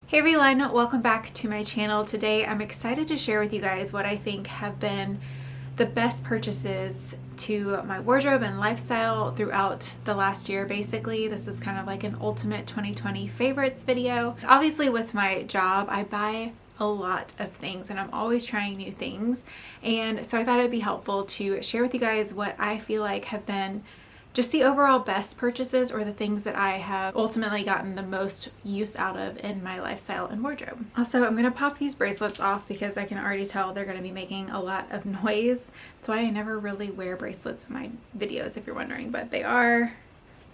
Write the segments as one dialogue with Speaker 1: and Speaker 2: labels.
Speaker 1: Hey everyone, welcome back to my channel. Today I'm excited to share with you guys what I think have been the best purchases to my wardrobe and lifestyle throughout the last year. Basically, this is kind of like an ultimate 2020 favorites video. Obviously with my job, I buy a lot of things and I'm always trying new things. And so I thought it'd be helpful to share with you guys what I feel like have been just the overall best purchases or the things that I have ultimately gotten the most use out of in my lifestyle and wardrobe. Also, I'm going to pop these bracelets off because I can already tell they're going to be making a lot of noise. That's why I never really wear bracelets in my videos, if you're wondering, but they are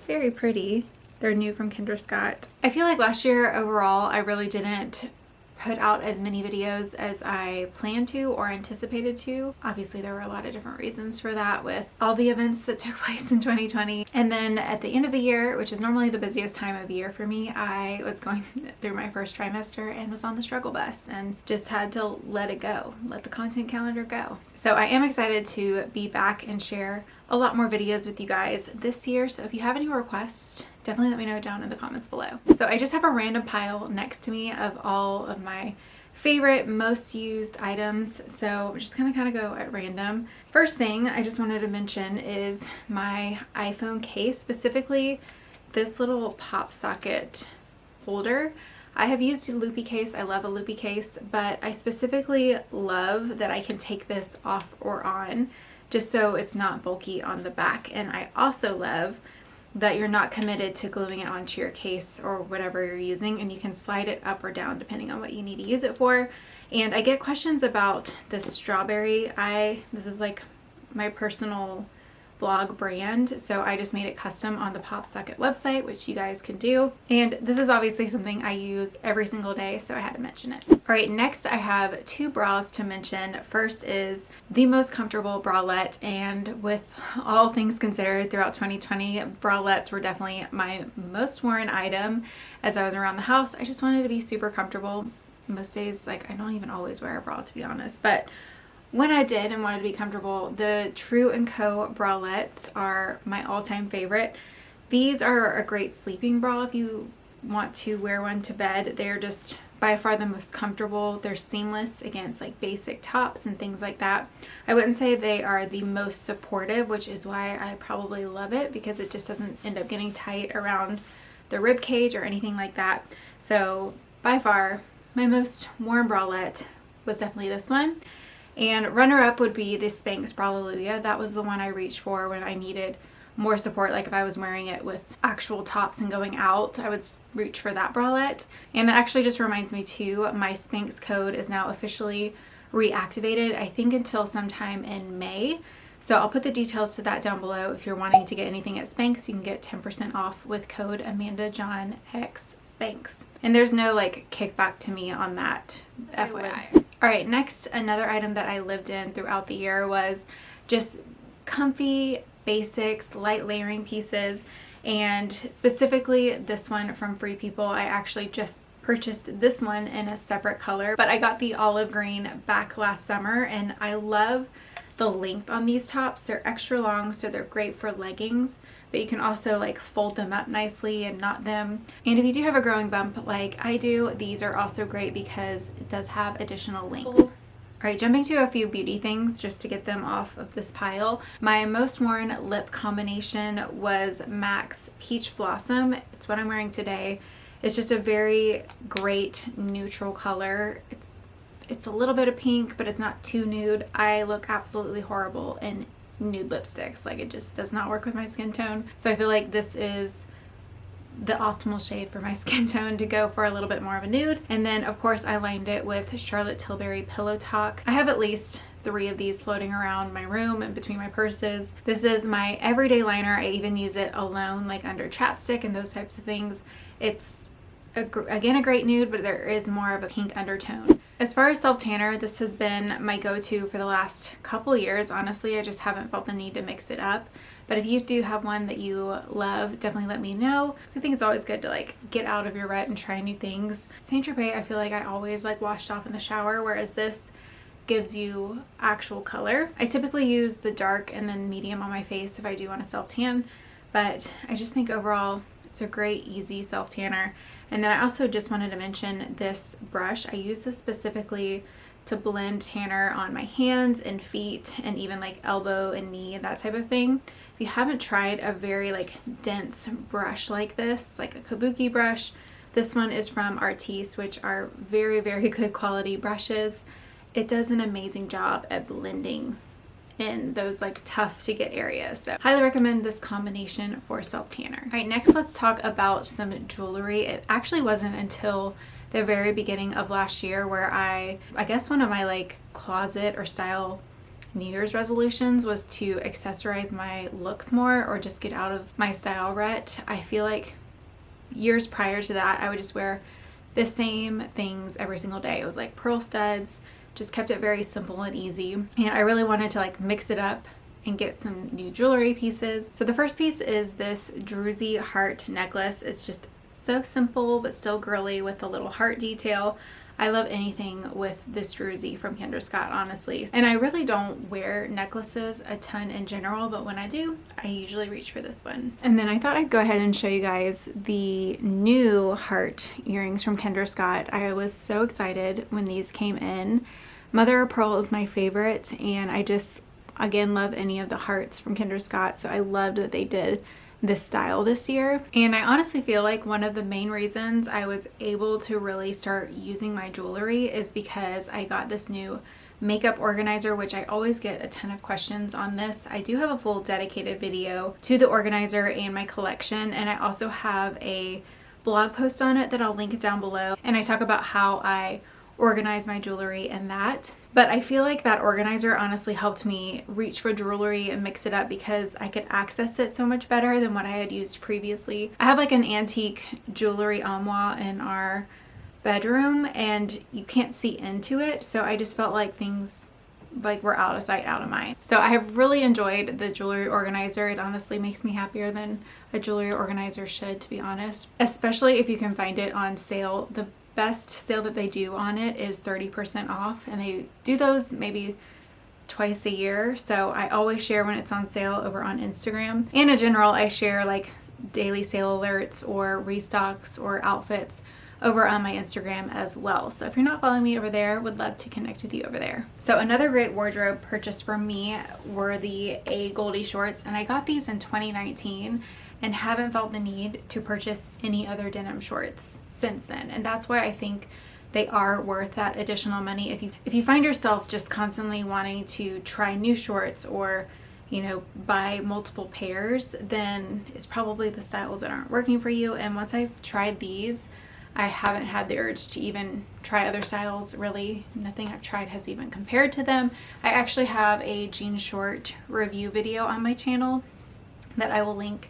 Speaker 1: very pretty. They're new from Kendra Scott. I feel like last year overall, I really didn't put out as many videos as I planned to or anticipated to. Obviously there were a lot of different reasons for that with all the events that took place in 2020. And then at the end of the year, which is normally the busiest time of year for me, I was going through my first trimester and was on the struggle bus and just had to let it go, let the content calendar go. So I am excited to be back and share a lot more videos with you guys this year. So if you have any requests, definitely let me know down in the comments below. So I just have a random pile next to me of all of my favorite, most used items. So I'm just gonna kind of go at random. First thing I just wanted to mention is my iPhone case, specifically this little pop socket holder. I have used a loopy case. I love a loopy case, but I specifically love that I can take this off or on just so it's not bulky on the back. And I also love that you're not committed to gluing it onto your case or whatever you're using, and you can slide it up or down depending on what you need to use it for. And I get questions about this strawberry. This is like my personal blog brand, so I just made it custom on the Pop Socket website, which you guys can do. And this is obviously something I use every single day, so I had to mention it. All right, next I have two bras to mention. First is the most comfortable bralette, and with all things considered throughout 2020, bralettes were definitely my most worn item. As I was around the house, I just wanted to be super comfortable. Most days, like, I don't even always wear a bra, to be honest, but when I did and wanted to be comfortable, the True & Co. bralettes are my all-time favorite. These are a great sleeping bra if you want to wear one to bed. They're just by far the most comfortable. They're seamless against like basic tops and things like that. I wouldn't say they are the most supportive, which is why I probably love it, because it just doesn't end up getting tight around the rib cage or anything like that. So by far, my most worn bralette was definitely this one. And runner-up would be the Spanx Braleluya. That was the one I reached for when I needed more support. Like if I was wearing it with actual tops and going out, I would reach for that bralette. And that actually just reminds me too, my Spanx code is now officially reactivated, I think until sometime in May. So I'll put the details to that down below. If you're wanting to get anything at Spanx, you can get 10% off with code AmandaJohn X Spanx. And there's no like kickback to me on that, FYI. All right, next, another item that I lived in throughout the year was just comfy basics, light layering pieces, and specifically this one from Free People. I actually just purchased this one in a separate color, but I got the olive green back last summer, and I love the length on these tops. They're extra long, so they're great for leggings, but you can also like fold them up nicely and knot them. And if you do have a growing bump like I do, these are also great because it does have additional length. All right, jumping to a few beauty things just to get them off of this pile. My most worn lip combination was MAC's Peach Blossom. It's what I'm wearing today. It's just a very great neutral color. It's a little bit of pink, but it's not too nude. I look absolutely horrible in nude lipsticks. Like, it just does not work with my skin tone. So I feel like this is the optimal shade for my skin tone to go for a little bit more of a nude. And then of course I lined it with Charlotte Tilbury Pillow Talk. I have at least 3 of these floating around my room and between my purses. This is my everyday liner. I even use it alone, like under chapstick and those types of things. It's again a great nude, but there is more of a pink undertone. As far as self tanner, this has been my go-to for the last couple years. Honestly, I just haven't felt the need to mix it up. But if you do have one that you love, definitely let me know. So I think it's always good to like get out of your rut and try new things. Saint Tropez, I feel like I always like washed off in the shower, whereas this gives you actual color. I typically use the dark and then medium on my face if I do want a self tan, but I just think overall it's a great easy self tanner. And then I also just wanted to mention this brush. I use this specifically to blend tanner on my hands and feet and even like elbow and knee, that type of thing. If you haven't tried a very like dense brush like this, like a kabuki brush, this one is from Artis, which are very, very good quality brushes. It does an amazing job at blending in those like tough to get areas. So highly recommend this combination for self tanner. All right, next let's talk about some jewelry. It actually wasn't until the very beginning of last year where I guess one of my like closet or style New Year's resolutions was to accessorize my looks more, or just get out of my style rut. I feel like years prior to that, I would just wear the same things every single day. It was like pearl studs, just kept it very simple and easy. And I really wanted to like mix it up and get some new jewelry pieces. So the first piece is this druzy heart necklace. It's just so simple but still girly with a little heart detail. I love anything with this druzy from Kendra Scott, honestly. And I really don't wear necklaces a ton in general, but when I do, I usually reach for this one. And then I thought I'd go ahead and show you guys the new heart earrings from Kendra Scott. I was so excited when these came in. Mother of Pearl is my favorite, and I just, again, love any of the hearts from Kendra Scott, so I loved that they did this style this year. And I honestly feel like one of the main reasons I was able to really start using my jewelry is because I got this new makeup organizer, which I always get a ton of questions on this. I do have a full dedicated video to the organizer and my collection, and I also have a blog post on it that I'll link down below, and I talk about how I organize my jewelry and that. But I feel like that organizer honestly helped me reach for jewelry and mix it up because I could access it so much better than what I had used previously. I have like an antique jewelry armoire in our bedroom and you can't see into it, so I just felt like things like were out of sight, out of mind. So I have really enjoyed the jewelry organizer. It honestly makes me happier than a jewelry organizer should, to be honest, especially if you can find it on sale. The best sale that they do on it is 30% off, and they do those maybe twice a year. So I always share when it's on sale over on Instagram. And in general, I share like daily sale alerts or restocks or outfits over on my Instagram as well. So if you're not following me over there, would love to connect with you over there. So another great wardrobe purchase for me were the Goldy shorts, and I got these in 2019 and haven't felt the need to purchase any other denim shorts since then. And that's why I think they are worth that additional money. If you find yourself just constantly wanting to try new shorts or, you know, buy multiple pairs, then it's probably the styles that aren't working for you. And once I've tried these, I haven't had the urge to even try other styles. Really, nothing I've tried has even compared to them. I actually have a jean short review video on my channel that I will link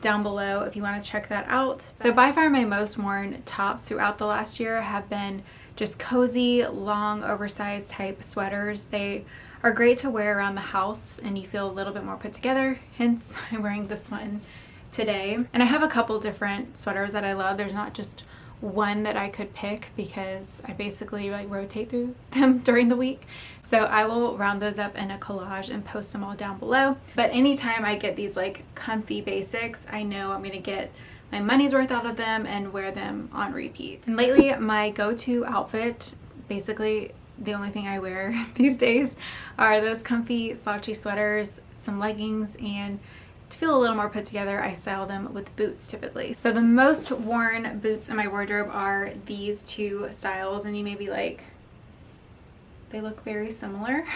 Speaker 1: down below if you want to check that out. So by far my most worn tops throughout the last year have been just cozy, long, oversized type sweaters. They are great to wear around the house and you feel a little bit more put together, hence I'm wearing this one today. And I have a couple different sweaters that I love. There's not just one that I could pick because I basically like rotate through them during the week. So I will round those up in a collage and post them all down below. But anytime I get these like comfy basics, I know I'm gonna get my money's worth out of them and wear them on repeat. And lately my go-to outfit, basically the only thing I wear these days, are those comfy slouchy sweaters, some leggings, and to feel a little more put together, I style them with boots typically. So the most worn boots in my wardrobe are these two styles, and you may be like, they look very similar.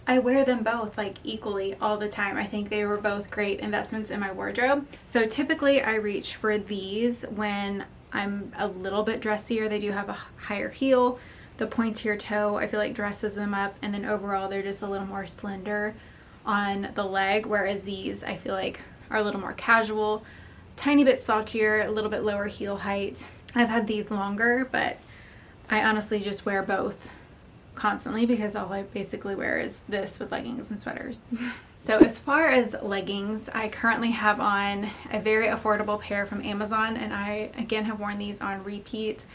Speaker 1: I wear them both like equally all the time. I think they were both great investments in my wardrobe. So typically I reach for these when I'm a little bit dressier. They do have a higher heel. The pointier toe I feel like dresses them up, and then overall they're just a little more slender on the leg, whereas these I feel like are a little more casual, tiny bit slouchier, a little bit lower heel height. I've had these longer, but I honestly just wear both constantly because all I basically wear is this with leggings and sweaters. So as far as leggings, I currently have on a very affordable pair from Amazon, and I again have worn these on repeat.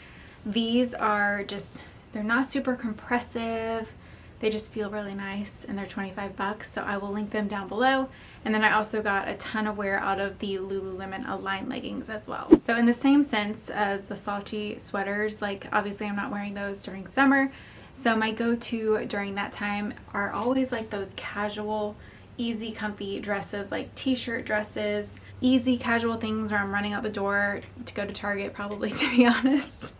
Speaker 1: These are just, they're not super compressive. They just feel really nice and they're 25 bucks, so I will link them down below. And then I also got a ton of wear out of the Lululemon Align leggings as well. So in the same sense as the Salty sweaters, like obviously I'm not wearing those during summer. So my go-to during that time are always like those casual, easy, comfy dresses, like t-shirt dresses, easy casual things where I'm running out the door to go to Target probably, to be honest.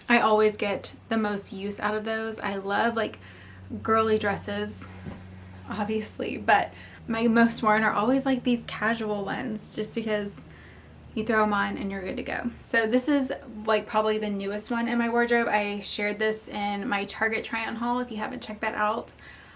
Speaker 1: I always get the most use out of those. I love like girly dresses, obviously, but my most worn are always like these casual ones just because you throw them on and you're good to go. So this is like probably the newest one in my wardrobe. I shared this in my Target try on haul. If you haven't checked that out,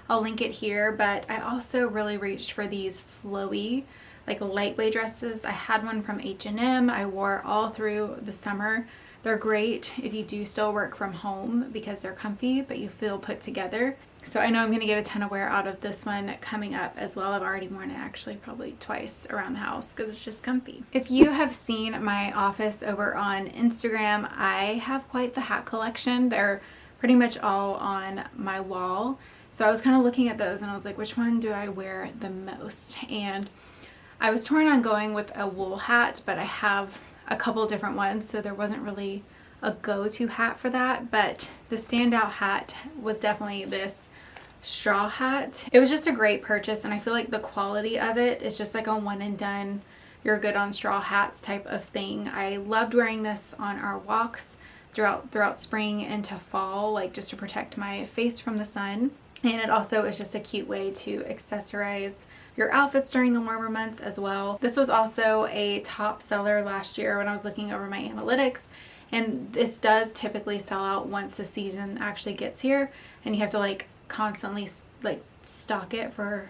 Speaker 1: I'll link it here. But I also really reached for these flowy, like lightweight dresses. I had one from H&M. I wore all through the summer. They're great if you do still work from home because they're comfy, but you feel put together. So I know I'm going to get a ton of wear out of this one coming up as well. I've already worn it actually probably twice around the house because it's just comfy. If you have seen my office over on Instagram, I have quite the hat collection. They're pretty much all on my wall. So I was kind of looking at those and I was like, which one do I wear the most? And I was torn on going with a wool hat, but I have a couple different ones, so there wasn't really a go-to hat for that. But the standout hat was definitely this straw hat. It was just a great purchase, and I feel like the quality of it is just like a one and done, you're good on straw hats type of thing. I loved wearing this on our walks throughout spring into fall, like just to protect my face from the sun. And it also is just a cute way to accessorize your outfits during the warmer months as well. This was also a top seller last year when I was looking over my analytics. And this does typically sell out once the season actually gets here, and you have to like constantly like stock it for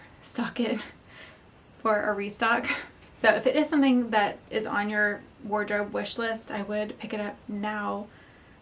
Speaker 1: a restock. So if it is something that is on your wardrobe wish list, I would pick it up now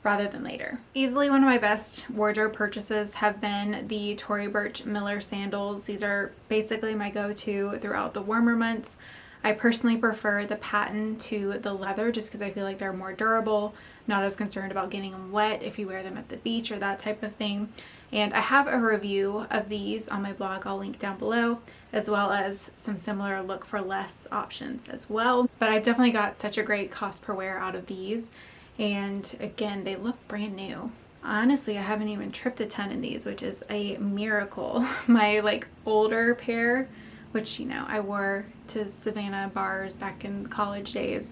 Speaker 1: rather than later. Easily one of my best wardrobe purchases have been the Tory Burch Miller sandals. These are basically my go-to throughout the warmer months. I personally prefer the patent to the leather just because I feel like they're more durable, not as concerned about getting them wet if you wear them at the beach or that type of thing. And I have a review of these on my blog, I'll link down below, as well as some similar look for less options as well. But I've definitely got such a great cost per wear out of these. And again, they look brand new. Honestly, I haven't even tripped a ton in these, which is a miracle. My like older pair, which, you know, I wore to Savannah bars back in college days,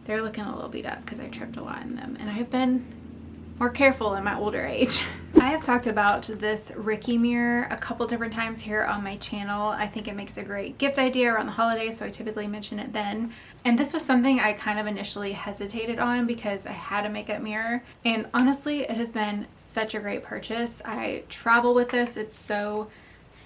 Speaker 1: they're looking a little beat up because I tripped a lot in them. And I have been more careful in my older age. I have talked about this Ricky mirror a couple different times here on my channel. I think it makes a great gift idea around the holidays, so I typically mention it then. And this was something I kind of initially hesitated on because I had a makeup mirror. And honestly, it has been such a great purchase. I travel with this. It's so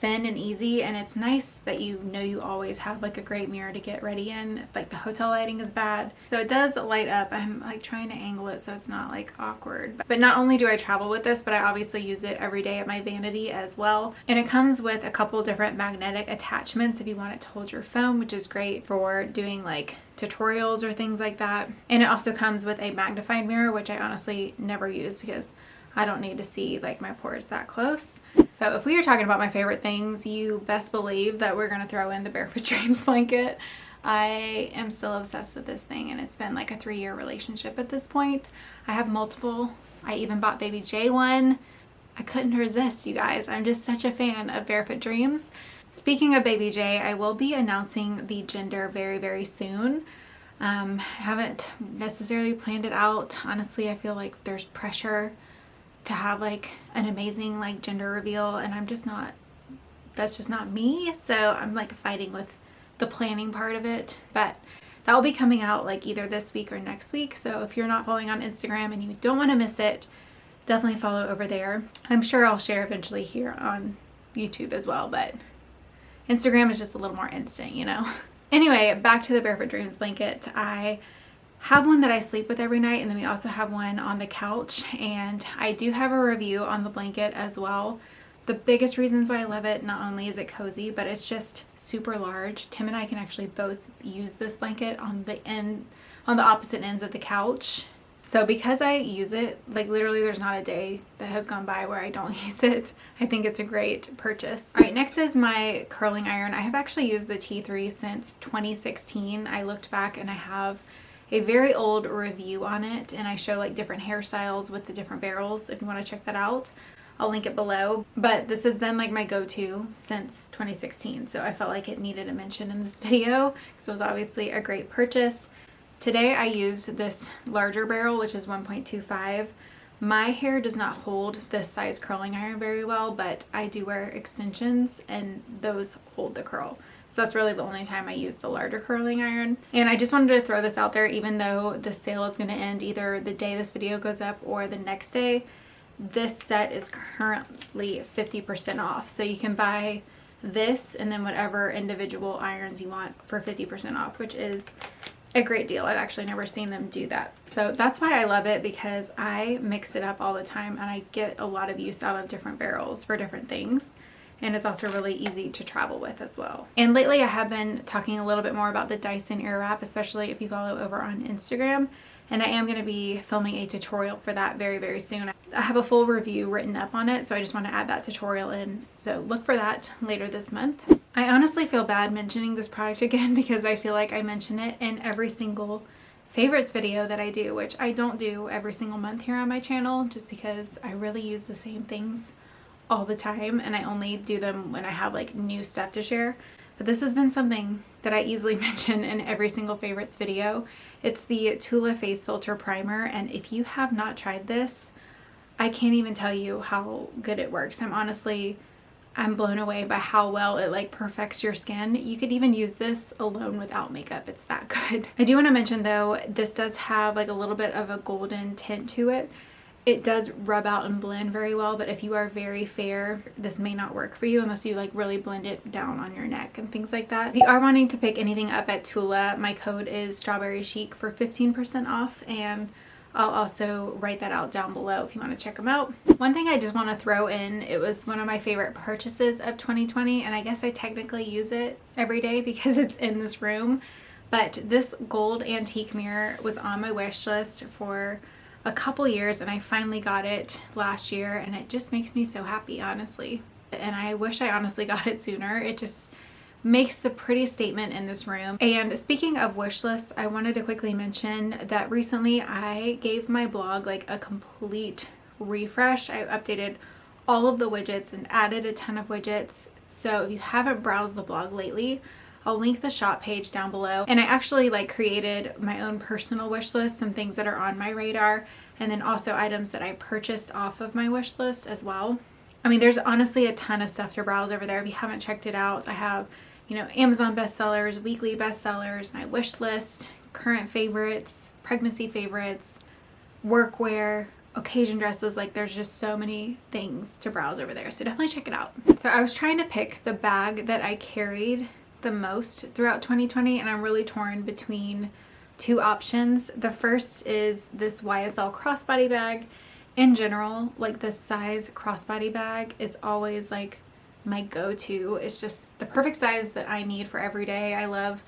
Speaker 1: thin and easy, and it's nice that you know you always have like a great mirror to get ready in. Like the hotel lighting is bad, so it does light up. I'm like trying to angle it so it's not like awkward, but not only do I travel with this, but I obviously use it every day at my vanity as well. And it comes with a couple different magnetic attachments if you want it to hold your phone, which is great for doing like tutorials or things like that. And it also comes with a magnified mirror, which I honestly never use because I don't need to see like my pores that close. So if we are talking about my favorite things, you best believe that we're going to throw in the Barefoot Dreams blanket. I am still obsessed with this thing, and it's been like a 3-year relationship at this point. I have multiple. I even bought Baby J one. I couldn't resist, you guys. I'm just such a fan of Barefoot Dreams. Speaking of Baby J, I will be announcing the gender very, very soon. Haven't necessarily planned it out. Honestly, I feel like there's pressure to have like an amazing like gender reveal, and that's just not me. So I'm like fighting with the planning part of it, but that will be coming out like either this week or next week. So if you're not following on Instagram and you don't want to miss it, definitely follow over there. I'm sure I'll share eventually here on YouTube as well, but Instagram is just a little more instant, you know. Anyway, back to the Barefoot Dreams blanket. I have one that I sleep with every night, and then we also have one on the couch, and I do have a review on the blanket as well. The biggest reasons why I love it, not only is it cozy, but it's just super large. Tim and I can actually both use this blanket on the opposite ends of the couch, So because I use it, like literally there's not a day that has gone by where I don't use it. I think it's a great purchase. All right, next is my curling iron. I have actually used the T3 since 2016. I looked back and I have a very old review on it, and I show like different hairstyles with the different barrels if you want to check that out. I'll link it below, but this has been like my go-to since 2016, so I felt like it needed a mention in this video because it was obviously a great purchase. Today I used this larger barrel, which is 1.25. My hair does not hold this size curling iron very well, but I do wear extensions and those hold the curl. So that's really the only time I use the larger curling iron. And I just wanted to throw this out there, even though the sale is going to end either the day this video goes up or the next day. This set is currently 50% off. So you can buy this and then whatever individual irons you want for 50% off, which is a great deal. I've actually never seen them do that. So that's why I love it, because I mix it up all the time and I get a lot of use out of different barrels for different things. And it's also really easy to travel with as well. And lately I have been talking a little bit more about the Dyson Airwrap, especially if you follow over on Instagram. And I am going to be filming a tutorial for that very, very soon. I have a full review written up on it, so I just want to add that tutorial in. So look for that later this month. I honestly feel bad mentioning this product again because I feel like I mention it in every single favorites video that I do, which I don't do every single month here on my channel just because I really use the same things all the time and I only do them when I have like new stuff to share. But this has been something that I easily mention in every single favorites video. It's the Tula Face Filter Primer, and if you have not tried this, I can't even tell you how good it works. I'm blown away by how well it like perfects your skin. You could even use this alone without makeup. It's that good. I do want to mention though, this does have like a little bit of a golden tint to it. It does rub out and blend very well, but if you are very fair, this may not work for you unless you like really blend it down on your neck and things like that. If you are wanting to pick anything up at Tula, my code is Strawberry Chic for 15% off, and I'll also write that out down below if you want to check them out. One thing I just want to throw in, it was one of my favorite purchases of 2020, and I guess I technically use it every day because it's in this room, but this gold antique mirror was on my wish list for a couple years, and I finally got it last year, and it just makes me so happy, honestly. And I wish I honestly got it sooner. It just makes the prettiest statement in this room. And speaking of wish lists, I wanted to quickly mention that recently I gave my blog like a complete refresh. I updated all of the widgets and added a ton of widgets. So if you haven't browsed the blog lately, I'll link the shop page down below. And I actually like created my own personal wish list, some things that are on my radar, and then also items that I purchased off of my wish list as well. I mean, there's honestly a ton of stuff to browse over there. If you haven't checked it out, I have, you know, Amazon bestsellers, weekly bestsellers, my wish list, current favorites, pregnancy favorites, workwear, occasion dresses. Like there's just so many things to browse over there. So definitely check it out. So I was trying to pick the bag that I carried the most throughout 2020, and I'm really torn between two options. The first is this YSL crossbody bag. In general, like this size crossbody bag is always like my go-to. It's just the perfect size that I need for every day. I love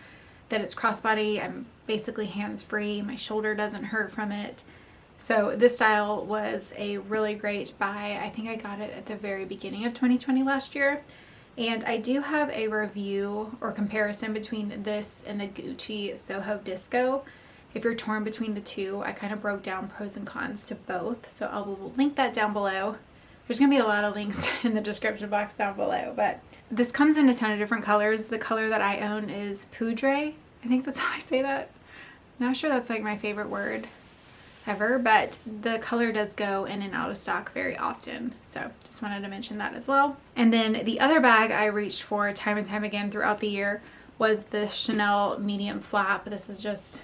Speaker 1: that it's crossbody. I'm basically hands-free. My shoulder doesn't hurt from it. So this style was a really great buy. I think I got it at the very beginning of 2020 last year. And I do have a review or comparison between this and the Gucci Soho Disco. If you're torn between the two, I kind of broke down pros and cons to both. So I will link that down below. There's going to be a lot of links in the description box down below. But this comes in a ton of different colors. The color that I own is Poudre. I think that's how I say that. I'm not sure that's like my favorite word ever, but the color does go in and out of stock very often. So just wanted to mention that as well. And then the other bag I reached for time and time again throughout the year was the Chanel medium flap. This is just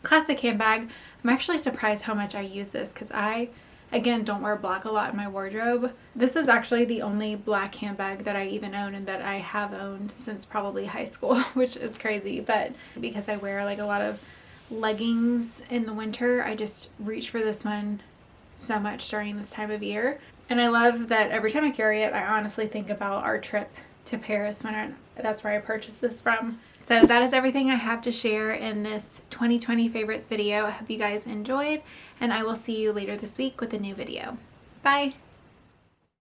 Speaker 1: a classic handbag. I'm actually surprised how much I use this because I, again, don't wear black a lot in my wardrobe. This is actually the only black handbag that I even own and that I have owned since probably high school, which is crazy. But because I wear like a lot of leggings in the winter, I just reach for this one so much during this time of year. And I love that every time I carry it, I honestly think about our trip to Paris when that's where I purchased this from. So that is everything I have to share in this 2020 favorites video. I hope you guys enjoyed, and I will see you later this week with a new video. Bye!